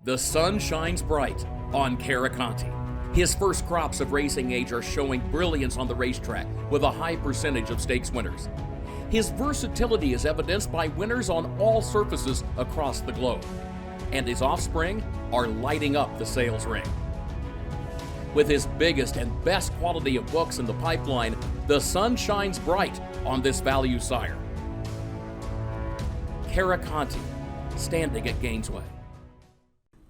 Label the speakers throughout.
Speaker 1: The sun shines bright on Caraconte. His first crops of racing age are showing brilliance on the racetrack with a high percentage of stakes winners. His versatility is evidenced by winners on all surfaces across the globe. And his offspring are lighting up the sales ring. With his biggest and best quality of books in the pipeline, the sun shines bright on this value sire. Caraconte, standing at Gainesway.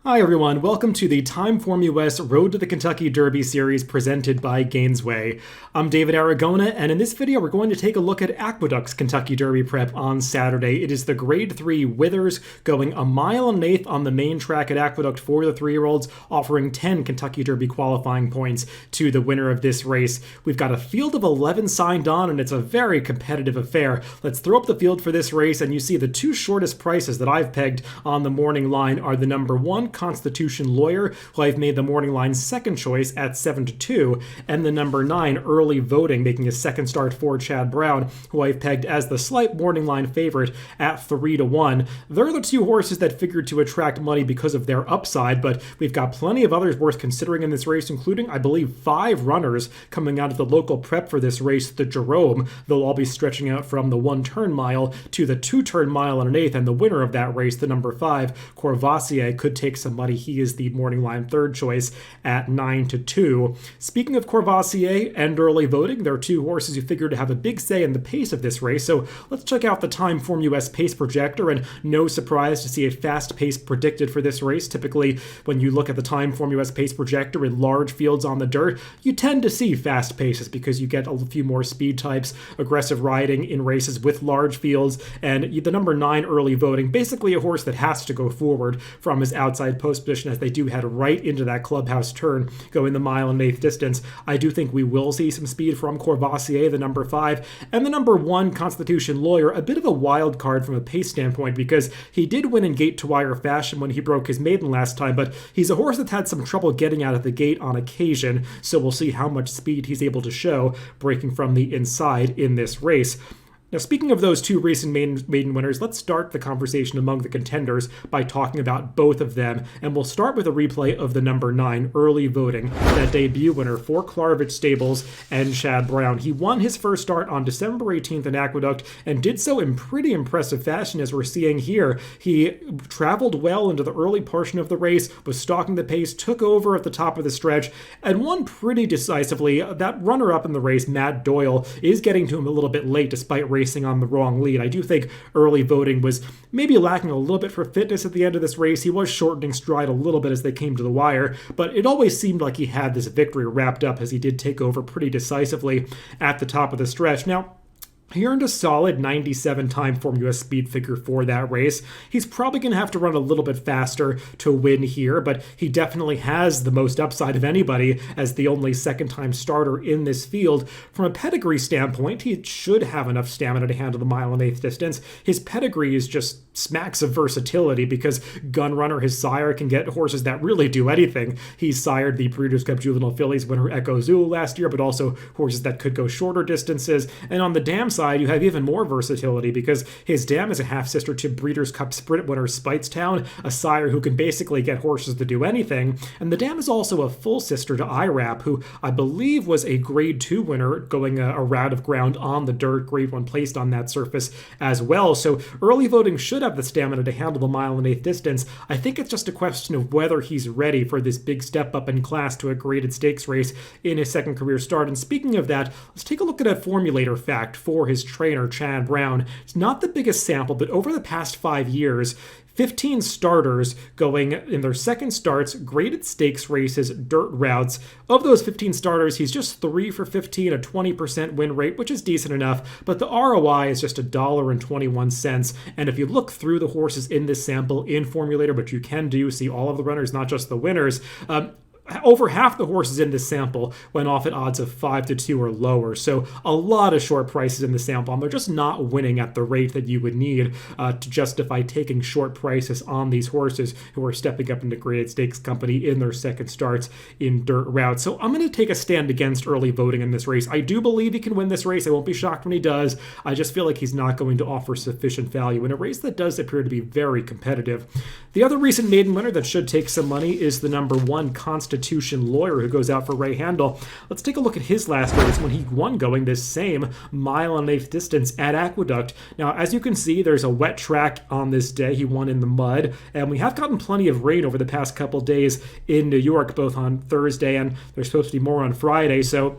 Speaker 2: Hi everyone, welcome to the TimeformUS Road to the Kentucky Derby series presented by Gainesway. I'm David Aragona, and in this video we're going to take a look at Aqueduct's Kentucky Derby prep on Saturday. It is the Grade 3 Withers going a mile and an eighth on the main track at Aqueduct for the 3-year-olds, offering 10 Kentucky Derby qualifying points to the winner of this race. We've got a field of 11 signed on, and it's a very competitive affair. Let's throw up the field for this race, and you see the two shortest prices that I've pegged on the morning line are the number 1 Constitution Lawyer, who I've made the morning line second choice at 7-2, and the number 9 Early Voting, making a second start for Chad Brown, who I've pegged as the slight morning line favorite at 3-1. They're the two horses that figured to attract money because of their upside, but we've got plenty of others worth considering in this race, including, I believe, 5 runners coming out of the local prep for this race, the Jerome. They'll all be stretching out from the 1-turn mile to the 2-turn mile and an eighth, and the winner of that race, the number 5 Courvoisier, could take some money. He is the morning line third choice at 9-2. Speaking of Courvoisier and Early Voting, there are two horses who figure to have a big say in the pace of this race, so let's check out the TimeformUS pace projector, and no surprise to see a fast pace predicted for this race. Typically, when you look at the TimeformUS pace projector in large fields on the dirt, you tend to see fast paces because you get a few more speed types, aggressive riding in races with large fields, and the number 9 Early Voting, basically a horse that has to go forward from his outside post position, as they do head right into that clubhouse turn, going the mile and an eighth distance. I do think we will see some speed from Courvoisier, the number 5, and the number 1 Constitution Lawyer, a bit of a wild card from a pace standpoint because he did win in gate-to-wire fashion when he broke his maiden last time, but he's a horse that's had some trouble getting out of the gate on occasion, so we'll see how much speed he's able to show breaking from the inside in this race. Now, speaking of those two recent maiden winners, let's start the conversation among the contenders by talking about both of them, and we'll start with a replay of the number 9 Early Voting, that debut winner for Klarovich Stables and Chad Brown. He won his first start on December 18th in Aqueduct and did so in pretty impressive fashion, as we're seeing here. He traveled well into the early portion of the race, was stalking the pace, took over at the top of the stretch, and won pretty decisively. That runner-up in the race, Matt Doyle, is getting to him a little bit late despite racing on the wrong lead. I do think Early Voting was maybe lacking a little bit for fitness at the end of this race. He was shortening stride a little bit as they came to the wire, but it always seemed like he had this victory wrapped up, as he did take over pretty decisively at the top of the stretch. Now, he earned a solid 97 TimeformUS speed figure for that race. He's probably going to have to run a little bit faster to win here, but he definitely has the most upside of anybody as the only second-time starter in this field. From a pedigree standpoint, he should have enough stamina to handle the mile and eighth distance. His pedigree is just smacks of versatility because Gunrunner, his sire, can get horses that really do anything. He sired the Breeders' Cup Juvenile Fillies winner Echo Zulu last year, but also horses that could go shorter distances. And on the dam side, you have even more versatility because his dam is a half-sister to Breeders' Cup Sprint winner Speightstown, a sire who can basically get horses to do anything. And the dam is also a full sister to IRAP, who I believe was a Grade 2 winner going a route of ground on the dirt, Grade 1 placed on that surface as well. So Early Voting should have the stamina to handle the mile and eighth distance. I think it's just a question of whether he's ready for this big step up in class to a graded stakes race in his second career start. And speaking of that, let's take a look at a formulator fact for his trainer, Chad Brown. It's not the biggest sample, but over the past 5 years, 15 starters going in their second starts, graded stakes races, dirt routes. Of those 15 starters, he's just 3 for 15, a 20% win rate, which is decent enough, but the ROI is just $1.21. And if you look through the horses in this sample in Formulator, which you can do, see all of the runners, not just the winners, over half the horses in this sample went off at odds of 5-2 or lower. So a lot of short prices in the sample, and they're just not winning at the rate that you would need to justify taking short prices on these horses who are stepping up into graded stakes company in their second starts in dirt routes. So I'm going to take a stand against early voting in this race. I do believe he can win this race. I won't be shocked when he does. I just feel like he's not going to offer sufficient value in a race that does appear to be very competitive. The other recent maiden winner that should take some money is the number 1 Constitution Lawyer, who goes out for right handle. Let's take a look at his last race when he won going this same mile and 1/8 distance at Aqueduct. Now, as you can see, there's a wet track on this day. He won in the mud, and we have gotten plenty of rain over the past couple days in New York, both on Thursday and there's supposed to be more on Friday. So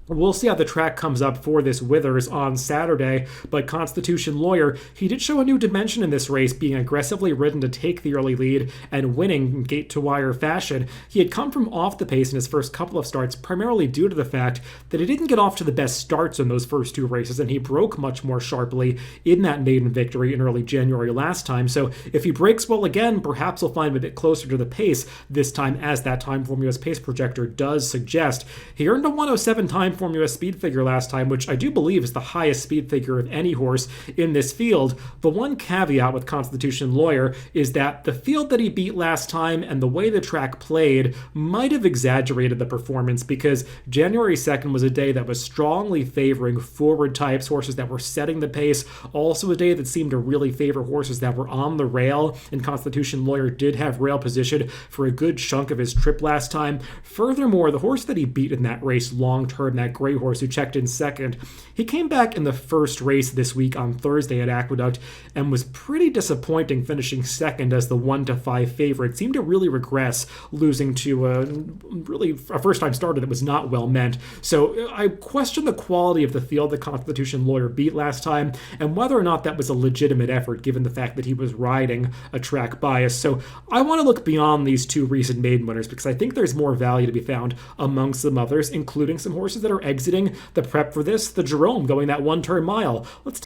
Speaker 2: we'll see how the track comes up for this Withers on Saturday, but Constitution Lawyer, he did show a new dimension in this race, being aggressively ridden to take the early lead and winning in gate-to-wire fashion. He had come from off the pace in his first couple of starts, primarily due to the fact that he didn't get off to the best starts in those first 2 races, and he broke much more sharply in that maiden victory in early January last time. So if he breaks well again, perhaps he'll find him a bit closer to the pace this time, as that TimeformUS pace projector does suggest. He earned a 107 TimeformUS speed figure last time, which I do believe is the highest speed figure of any horse in this field. The one caveat with Constitution Lawyer is that the field that he beat last time and the way the track played might have exaggerated the performance, because January 2nd was a day that was strongly favoring forward types, horses that were setting the pace, also a day that seemed to really favor horses that were on the rail, and Constitution Lawyer did have rail position for a good chunk of his trip last time. Furthermore, the horse that he beat in that race long term, that gray horse who checked in second, he came back in the first race this week on Thursday at Aqueduct and was pretty disappointing, finishing second as the 1-5 favorite. Seemed to really regress, losing to a first-time starter that was not well meant. So I question the quality of the field the Constitution Lawyer beat last time, and whether or not that was a legitimate effort given the fact that he was riding a track bias. So I want to look beyond these 2 recent maiden winners, because I think there's more value to be found among some others, including some horses that are exiting the prep for this. The Jerome going that 1-turn mile. Let's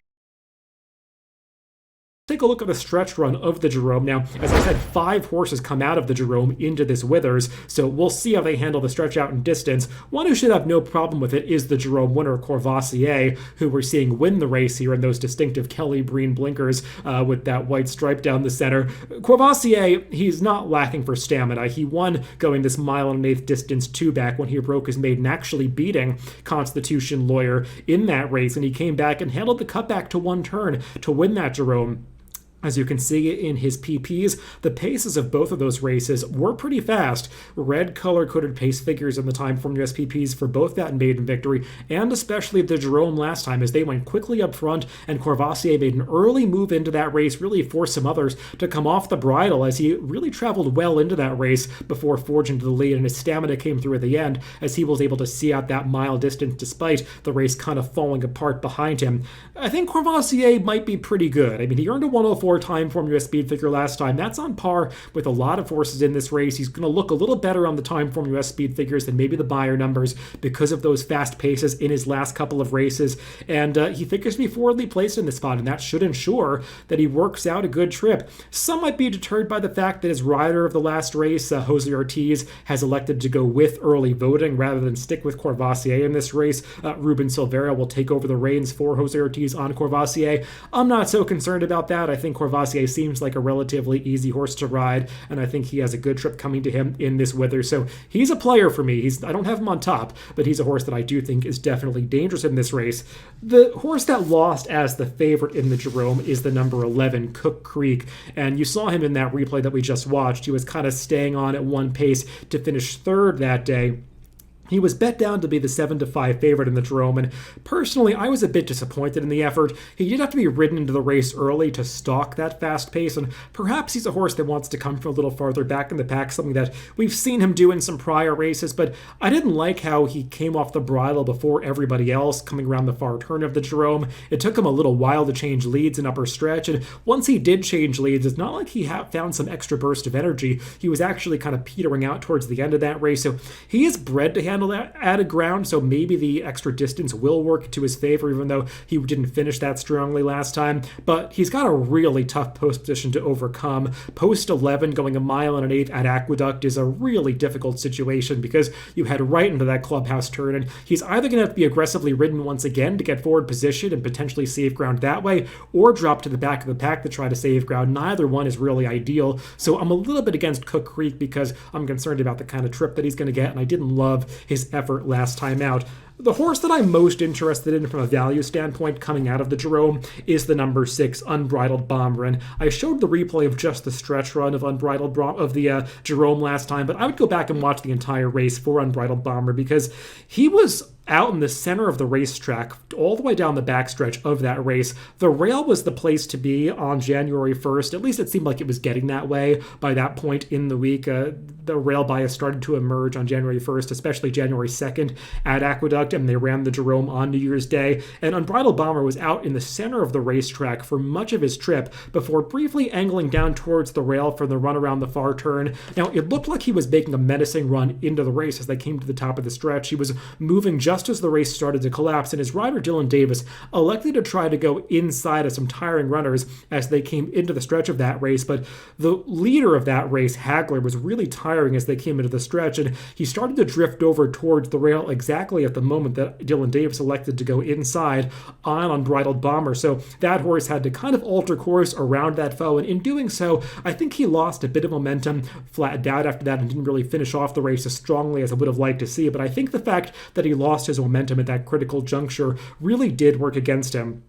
Speaker 2: take a look at the stretch run of the Jerome. Now, as I said, 5 horses come out of the Jerome into this Withers, so we'll see how they handle the stretch out and distance. One who should have no problem with it is the Jerome winner, Courvoisier, who we're seeing win the race here in those distinctive Kelly Breen blinkers with that white stripe down the center. Courvoisier, he's not lacking for stamina. He won going this 1.1/8 distance 2 back when he broke his maiden, actually beating Constitution Lawyer in that race, and he came back and handled the cutback to 1 turn to win that Jerome. As you can see in his PPs, the paces of both of those races were pretty fast. Red color-coded pace figures in the TimeformUS PPs for both that maiden victory, and especially the Jerome last time, as they went quickly up front, and Courvoisier made an early move into that race, really forced some others to come off the bridle, as he really traveled well into that race before forging to the lead, and his stamina came through at the end, as he was able to see out that mile distance despite the race kind of falling apart behind him. I think Courvoisier might be pretty good. I mean, he earned a 104 TimeformUS speed figure last time. That's on par with a lot of horses in this race. He's going to look a little better on the TimeformUS speed figures than maybe the buyer numbers because of those fast paces in his last couple of races, and he figures to be forwardly placed in this spot, and that should ensure that he works out a good trip. Some might be deterred by the fact that his rider of the last race, Jose Ortiz, has elected to go with early voting rather than stick with Courvoisier in this race. Ruben Silveira will take over the reins for Jose Ortiz on Courvoisier. I'm not so concerned about that. I think Courvoisier seems like a relatively easy horse to ride, and I think he has a good trip coming to him in this weather. So he's a player for me. I don't have him on top, but he's a horse that I do think is definitely dangerous in this race. The horse that lost as the favorite in the Jerome is the number 11, Cook Creek, and you saw him in that replay that we just watched. He was kind of staying on at one pace to finish 3rd that day. He was bet down to be the 7-5 favorite in the Jerome, and personally, I was a bit disappointed in the effort. He did have to be ridden into the race early to stalk that fast pace, and perhaps he's a horse that wants to come from a little farther back in the pack, something that we've seen him do in some prior races, but I didn't like how he came off the bridle before everybody else coming around the far turn of the Jerome. It took him a little while to change leads in upper stretch, and once he did change leads, it's not like he found some extra burst of energy. He was actually kind of petering out towards the end of that race, so he is bred to handle handle that added ground, so maybe the extra distance will work to his favor, even though he didn't finish that strongly last time. But he's got a really tough post position to overcome. Post 11 going a mile and an eighth at Aqueduct is a really difficult situation because you head right into that clubhouse turn, and he's either going to have to be aggressively ridden once again to get forward position and potentially save ground that way, or drop to the back of the pack to try to save ground. Neither one is really ideal, so I'm a little bit against Cook Creek because I'm concerned about the kind of trip that he's going to get, and I didn't love his effort last time out. The horse that I'm most interested in from a value standpoint coming out of the Jerome is the number 6 Unbridled Bomber, and I showed the replay of just the stretch run of the Jerome last time, but I would go back and watch the entire race for Unbridled Bomber because he was out in the center of the racetrack, all the way down the backstretch of that race. The rail was the place to be on January 1st. At least it seemed like it was getting that way by that point in the week. The rail bias started to emerge on January 1st, especially January 2nd at Aqueduct, and they ran the Jerome on New Year's Day. And Unbridled Bomber was out in the center of the racetrack for much of his trip before briefly angling down towards the rail for the run around the far turn. Now, it looked like he was making a menacing run into the race as they came to the top of the stretch. He was moving just as the race started to collapse, and his rider Dylan Davis elected to try to go inside of some tiring runners as they came into the stretch of that race. But the leader of that race, Hagler, was really tiring as they came into the stretch, and he started to drift over towards the rail exactly at the moment that Dylan Davis elected to go inside on Unbridled Bomber. So that horse had to kind of alter course around that foe, and in doing so, I think he lost a bit of momentum, flattened out after that, and didn't really finish off the race as strongly as I would have liked to see. But I think the fact that he lost his momentum at that critical juncture really did work against him.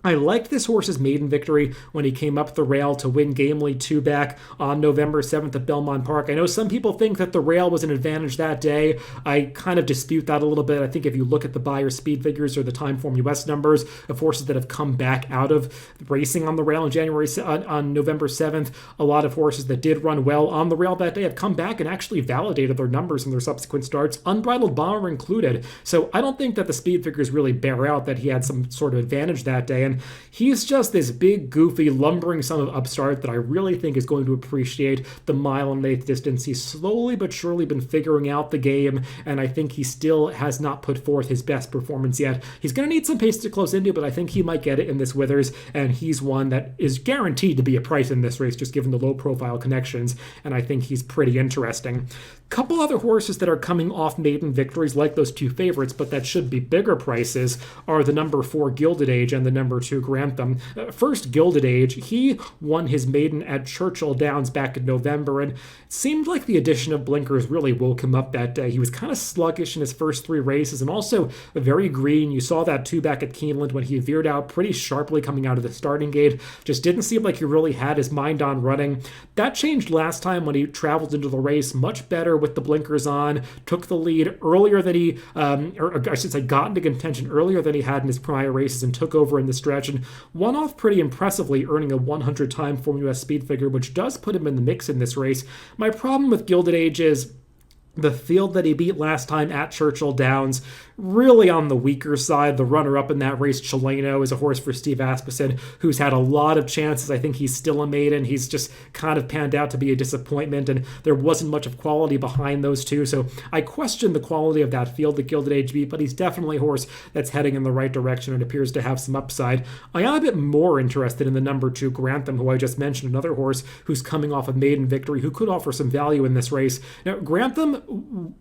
Speaker 2: I liked this horse's maiden victory when he came up the rail to win Gamely 2 back on November 7th at Belmont Park. I know some people think that the rail was an advantage that day. I kind of dispute that a little bit. I think if you look at the Beyer speed figures or the TimeformUS numbers of horses that have come back out of racing on the rail on November 7th, a lot of horses that did run well on the rail that day have come back and actually validated their numbers in their subsequent starts, Unbridled Bomber included. So I don't think that the speed figures really bear out that he had some sort of advantage that day. And he's just this big, goofy, lumbering son of upstart that I really think is going to appreciate the mile and eighth distance. He's slowly but surely been figuring out the game, and I think he still has not put forth his best performance yet. He's going to need some pace to close into, but I think he might get it in this Withers, and he's one that is guaranteed to be a price in this race, just given the low-profile connections, and I think he's pretty interesting. Couple other horses that are coming off maiden victories like those two favorites, but that should be bigger prices, are the number 4 Gilded Age and the number 2 Grantham. First, Gilded Age, he won his maiden at Churchill Downs back in November, and it seemed like the addition of blinkers really woke him up that day. He was kind of sluggish in his first 3 races and also very green. You saw that too back at Keeneland when he veered out pretty sharply coming out of the starting gate. Just didn't seem like he really had his mind on running. That changed last time when he traveled into the race much better with the blinkers on, took the lead earlier than he, or I should say got into contention earlier than he had in his prior races and took over in the stretch and won off pretty impressively, earning a 100 TimeformUS speed figure, which does put him in the mix in this race. My problem with Gilded Age is the field that he beat last time at Churchill Downs, really on the weaker side. The runner-up in that race, Chileno, is a horse for Steve Asmussen, who's had a lot of chances. I think he's still a maiden. He's just kind of panned out to be a disappointment, and there wasn't much of quality behind those two. So I question the quality of that field that Gilded Age beat, but he's definitely a horse that's heading in the right direction and appears to have some upside. I am a bit more interested in the number 2 Grantham, who I just mentioned, another horse who's coming off a maiden victory, who could offer some value in this race. Now, Grantham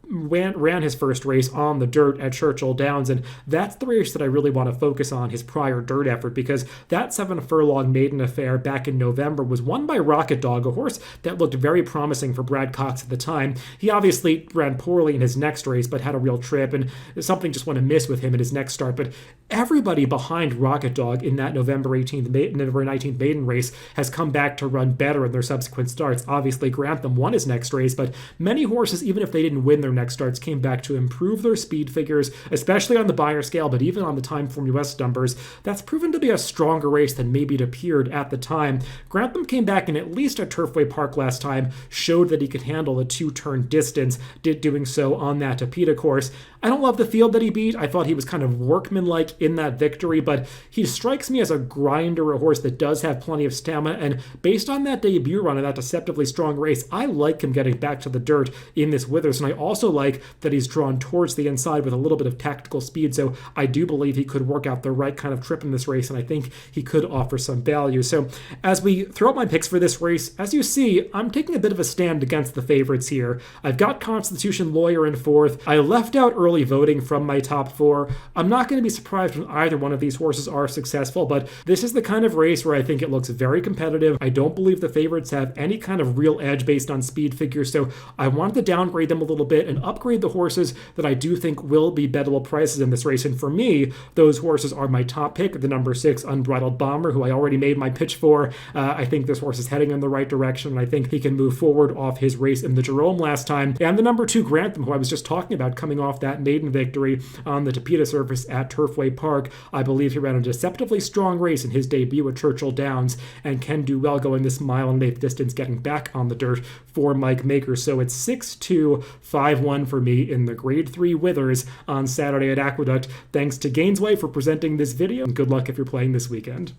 Speaker 2: ran his first race on the dirt at Churchill Downs, and that's the race that I really want to focus on, his prior dirt effort, because that 7 furlong maiden affair back in November was won by Rocket Dog, a horse that looked very promising for Brad Cox at the time. He obviously ran poorly in his next race, but had a real trip, and something just went amiss with him in his next start. But everybody behind Rocket Dog in that November 19th maiden race has come back to run better in their subsequent starts. Obviously, Grantham won his next race, but many horses, even if they didn't win their next starts, came back to improve their speed figures especially on the Beyer scale, but even on the TimeformUS numbers, that's proven to be a stronger race than maybe it appeared at the time. Grantham came back in at least at Turfway Park last time, showed that he could handle a 2-turn distance, doing so on that Tapeta course. I don't love the field that he beat. I thought he was kind of workmanlike in that victory, but he strikes me as a grinder, a horse that does have plenty of stamina, and based on that debut run and that deceptively strong race, I like him getting back to the dirt in this Withers, and I also like that he's drawn towards the inside with a little bit of tactical speed, so I do believe he could work out the right kind of trip in this race, and I think he could offer some value. So as we throw out my picks for this race, as you see, I'm taking a bit of a stand against the favorites here. I've got Constitution Lawyer in fourth. I left out early voting from my top four. I'm not going to be surprised when either one of these horses are successful, but this is the kind of race where I think it looks very competitive. I don't believe the favorites have any kind of real edge based on speed figures, so I wanted to downgrade them a little bit and upgrade the horses that I do think will be bettable prices in this race. And for me, those horses are my top pick, the number 6 Unbridled Bomber, who I already made my pitch for. I think this horse is heading in the right direction, and I think he can move forward off his race in the Jerome last time. And the number 2 Grantham, who I was just talking about, coming off that maiden victory on the Tapeta surface at Turfway Park. I believe he ran a deceptively strong race in his debut at Churchill Downs and can do well going this 1.8 distance, getting back on the dirt for Mike Maker. So it's 6-2, 5-1 for me in the Grade 3 Withers on Saturday at Aqueduct. Thanks to Gainesway for presenting this video, and good luck if you're playing this weekend.